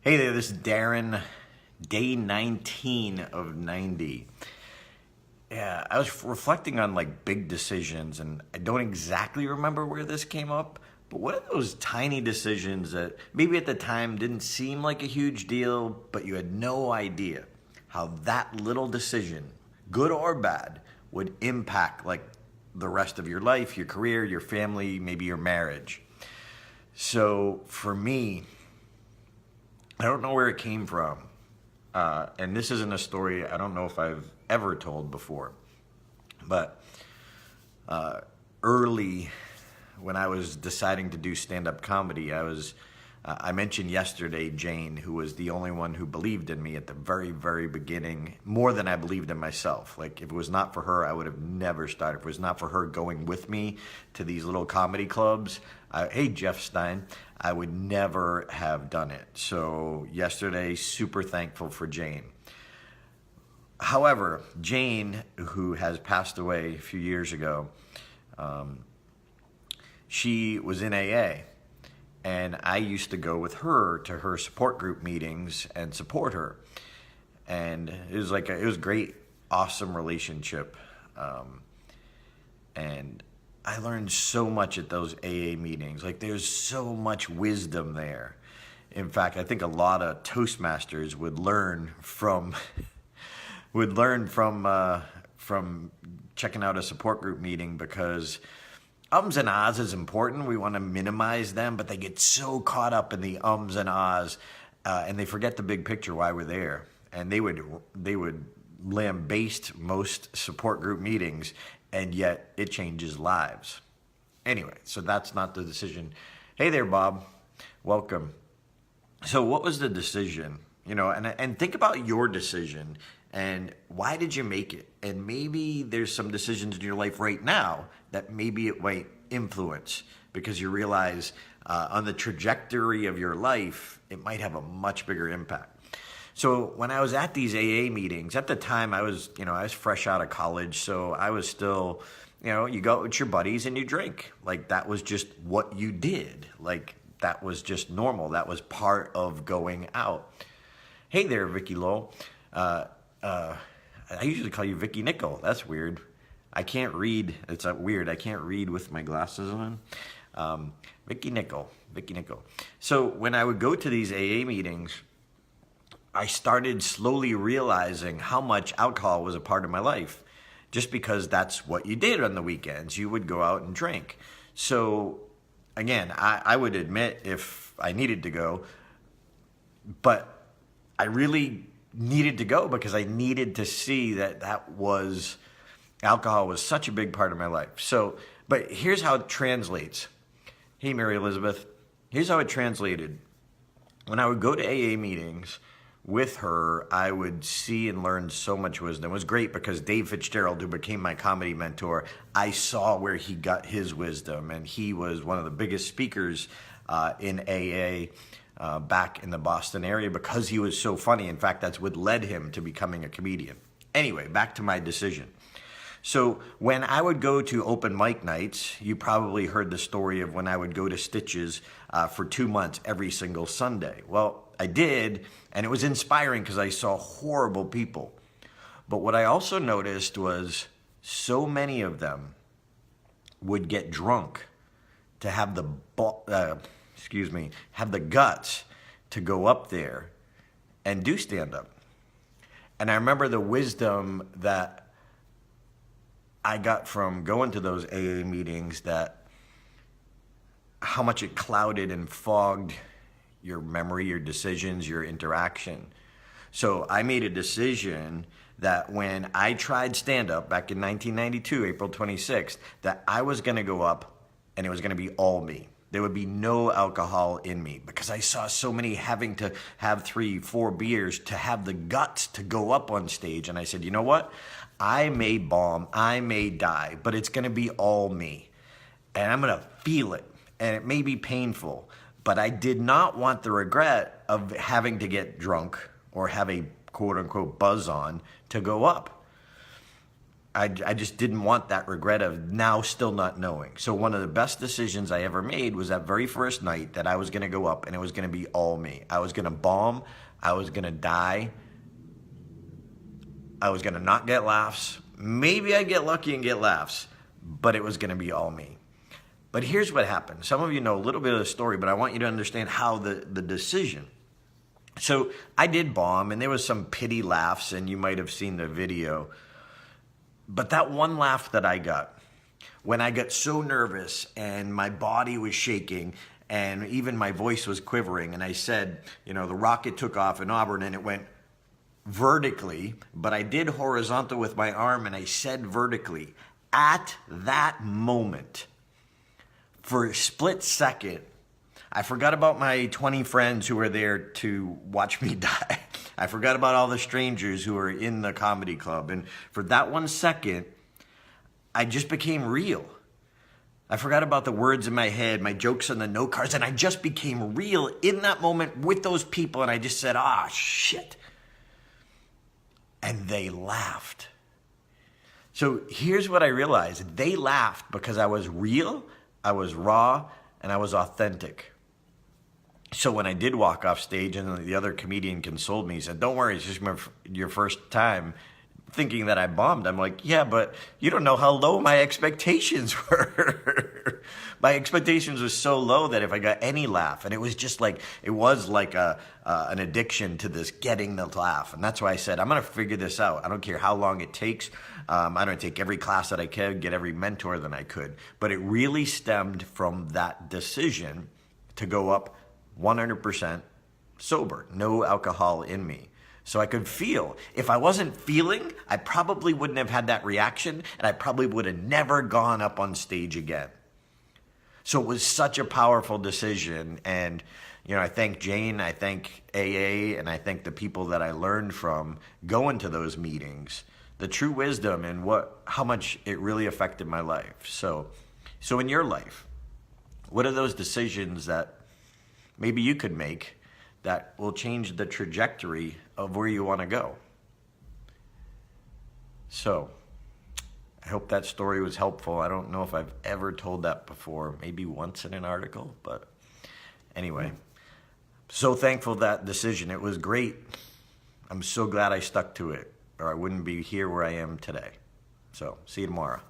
Hey there, this is Darren, day 19 of 90. Yeah, I was reflecting on like big decisions, and I don't exactly remember where this came up, but what are those tiny decisions that maybe at the time didn't seem like a huge deal, but you had no idea how that little decision, good or bad, would impact like the rest of your life, your career, your family, maybe your marriage. So for me, I don't know where it came from. And this isn't a story I don't know if I've ever told before. But early when I was deciding to do stand-up comedy, I mentioned yesterday Jane, who was the only one who believed in me at the very, very beginning, more than I believed in myself. Like, if it was not for her, I would have never started. If it was not for her going with me to these little comedy clubs, hey, Jeff Stein, I would never have done it. So yesterday, super thankful for Jane. However, Jane, who has passed away a few years ago, she was in AA. And I used to go with her to her support group meetings and support her. And it was it was a great, awesome relationship. And I learned so much at those AA meetings. Like, there's so much wisdom there. In fact, I think a lot of Toastmasters would learn from from checking out a support group meeting, because ums and ahs is important. We want to minimize them, but they get so caught up in the ums and ahs, and they forget the big picture, why we're there. And they would lambaste most support group meetings, and yet it changes lives. Anyway, so that's not the decision. Hey there, Bob. Welcome. So what was the decision? And think about your decision, and why did you make it? And maybe there's some decisions in your life right now that maybe it might influence, because you realize on the trajectory of your life, it might have a much bigger impact. So when I was at these AA meetings, at the time I was fresh out of college, so I was still, you go with your buddies and you drink. Like, that was just what you did. Like, that was just normal. That was part of going out. Hey there, Vicky Lowell. I usually call you Vicky Nickel. That's weird. I can't read. It's weird. I can't read with my glasses on. Vicky Nickel. So when I would go to these AA meetings, I started slowly realizing how much alcohol was a part of my life, just because that's what you did on the weekends. You would go out and drink. So again, I would admit if I needed to go, but I really needed to go because I needed to see that alcohol was such a big part of my life. So, but here's how it translates. Hey, Mary Elizabeth. Here's how it translated. When I would go to AA meetings with her, I would see and learn so much wisdom. It was great because Dave Fitzgerald, who became my comedy mentor, I saw where he got his wisdom, and he was one of the biggest speakers in AA back in the Boston area, because he was so funny. In fact, that's what led him to becoming a comedian. Anyway, back to my decision. So when I would go to open mic nights, you probably heard the story of when I would go to Stitches for 2 months every single Sunday. Well, I did, and it was inspiring because I saw horrible people. But what I also noticed was so many of them would get drunk to have the guts to go up there and do stand-up. And I remember the wisdom that I got from going to those AA meetings, that how much it clouded and fogged your memory, your decisions, your interaction. So I made a decision that when I tried stand-up back in 1992, April 26th, that I was going to go up and it was going to be all me. There would be no alcohol in me, because I saw so many having to have 3-4 beers to have the guts to go up on stage. And I said, you know what? I may bomb, I may die, but it's going to be all me. And I'm going to feel it. And it may be painful, but I did not want the regret of having to get drunk or have a quote unquote buzz on to go up. I just didn't want that regret of now still not knowing. So one of the best decisions I ever made was that very first night that I was going to go up and it was going to be all me. I was going to bomb. I was going to die. I was going to not get laughs. Maybe I'd get lucky and get laughs, but it was going to be all me. But here's what happened. Some of you know a little bit of the story, but I want you to understand how the decision. So I did bomb, and there was some pity laughs, and you might have seen the video. But that one laugh that I got, when I got so nervous and my body was shaking and even my voice was quivering, and I said, the rocket took off in Auburn and it went vertically, but I did horizontal with my arm and I said vertically. At that moment, for a split second, I forgot about my 20 friends who were there to watch me die. I forgot about all the strangers who were in the comedy club. And for that 1 second, I just became real. I forgot about the words in my head, my jokes on the note cards, and I just became real in that moment with those people. And I just said, shit. And they laughed. So here's what I realized. They laughed because I was real, I was raw, and I was authentic. So when I did walk off stage and the other comedian consoled me, he said, don't worry, it's just your first time, thinking that I bombed. I'm like, yeah, but you don't know how low my expectations were. My expectations were so low that if I got any laugh, and it was just like, it was like an addiction to this getting the laugh. And that's why I said, I'm going to figure this out. I don't care how long it takes. I'm going to take every class that I could, get every mentor that I could. But it really stemmed from that decision to go up 100% sober, no alcohol in me. So I could feel. If I wasn't feeling, I probably wouldn't have had that reaction, and I probably would have never gone up on stage again. So it was such a powerful decision. And, I thank Jane, I thank AA, and I thank the people that I learned from going to those meetings, the true wisdom and how much it really affected my life. So in your life, what are those decisions that maybe you could make that will change the trajectory of where you want to go? So I hope that story was helpful. I don't know if I've ever told that before, maybe once in an article, but anyway, so thankful that decision. It was great. I'm so glad I stuck to it, or I wouldn't be here where I am today. So see you tomorrow.